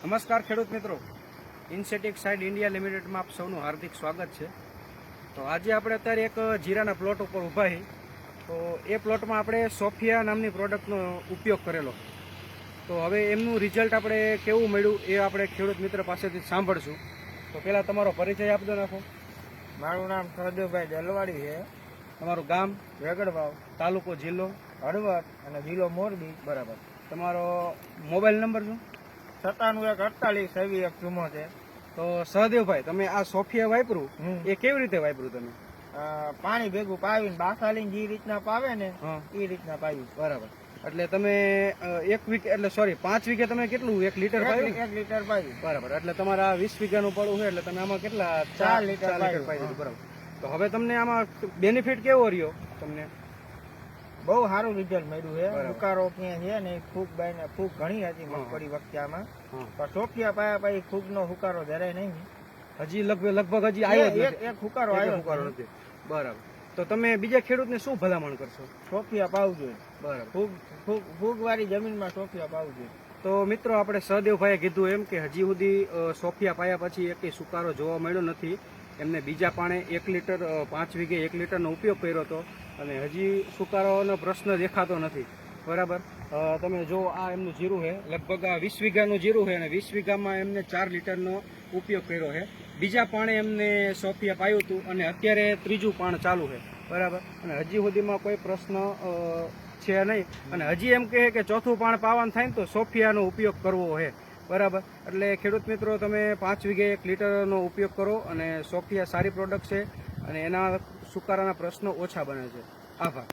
નમસ્કાર ખેડૂત મિત્રો, ઇન્સેટિક સાઇડ ઇન્ડિયા લિમિટેડમાં આપ સૌનું હાર્દિક સ્વાગત છે। તો આજે આપણે અત્યારે એક જીરાના પ્લોટ ઉપર ઊભા છીએ। તો એ પ્લોટમાં આપણે સોફિયા નામની પ્રોડક્ટનો ઉપયોગ કરેલો। તો હવે એમનું રિઝલ્ટ આપણે કેવું મળ્યું એ આપણે ખેડૂત મિત્ર પાસેથી સાંભળશું। તો પહેલાં તમારો પરિચય આપજો નાખો। મારું નામ સહદેવભાઈ દલવાડી છે। તમારું ગામ, વેગડવાવ, તાલુકો, જિલ્લો, હળવદ અને જિલ્લો મોરબી। બરાબર। તમારો મોબાઈલ નંબર શું? 97 તો સહદેવભાઈ, તમે આ સોફિયા વાપરું એ કેવી રીતે વાપરું તમે? પાણી ભેગું પાવીને બાસાલીને જે રીતના પાવે ને હા, એ રીતના પાવ્યું। બરાબર। એટલે તમે 5 વીઘે તમે કેટલું 1 લીટર પાયું? 1 લીટર પાવ્યું। બરાબર। એટલે તમારા 20 વીઘાનું પડવું છે એટલે તમે આમાં કેટલા 4 લીટર પાઈ દીધું। બરાબર। તો હવે તમને આમાં બેનિફિટ કેવો રહ્યો તમને? બહુ સારું રિઝલ્ટ મળ્યું છે। બરાબર। ઉકારો ક્યાં છે ને ફૂગ ઘણી હતી મગફળી વખતે આમાં, હા, પણ સોફિયા પાયા પછી ફૂગનો હુકારો જરાય નહીં। હજી લગભગ હજી આવ્યો જ નથી? એક હુકારો એક આવ્યો હુકારો નથી। બરાબર। તો તમે બીજા ખેડૂતને શું ભલામણ કરશો? સોફિયા પાવું જોઈએ। બરાબર। ફૂગ વાળી જમીનમાં સોફિયા પાવું જોઈએ। તો મિત્રો, આપણે સહદેવભાઈએ કીધું એમ કે હજી સુધી સોફિયા પાયા પછી એક સુકારો જોવા મળ્યો નથી। એમને બીજા પાણે 1 લીટર 5 વીઘે 1 લીટરનો ઉપયોગ કર્યો હતો અને હજી સુકારોનો પ્રશ્ન દેખાતો નથી। બરાબર। તમે જો આ એમનું જીરું છે, લગભગ આ 20 વીઘાનું જીરું છે અને 20 વીઘામાં એમને 4 લીટરનો ઉપયોગ કર્યો છે। બીજા પાણે એમને સોફિયા પાયું હતું અને અત્યારે ત્રીજું પાણ ચાલુ છે। બરાબર। અને હજી સુધીમાં કોઈ પ્રશ્ન છે નહીં અને હજી એમ કહે કે ચોથું પાણ પાવાનું થાય ને તો સોફિયાનો ઉપયોગ કરવો છે। બરાબર। એટલે ખેડૂત મિત્રો, તમે 5 વીઘે 1 લીટરનો ઉપયોગ કરો અને સોફિયા સારી પ્રોડક્ટ છે અને એના સુકારાના પ્રશ્નો ઓછા બને છે। આભાર।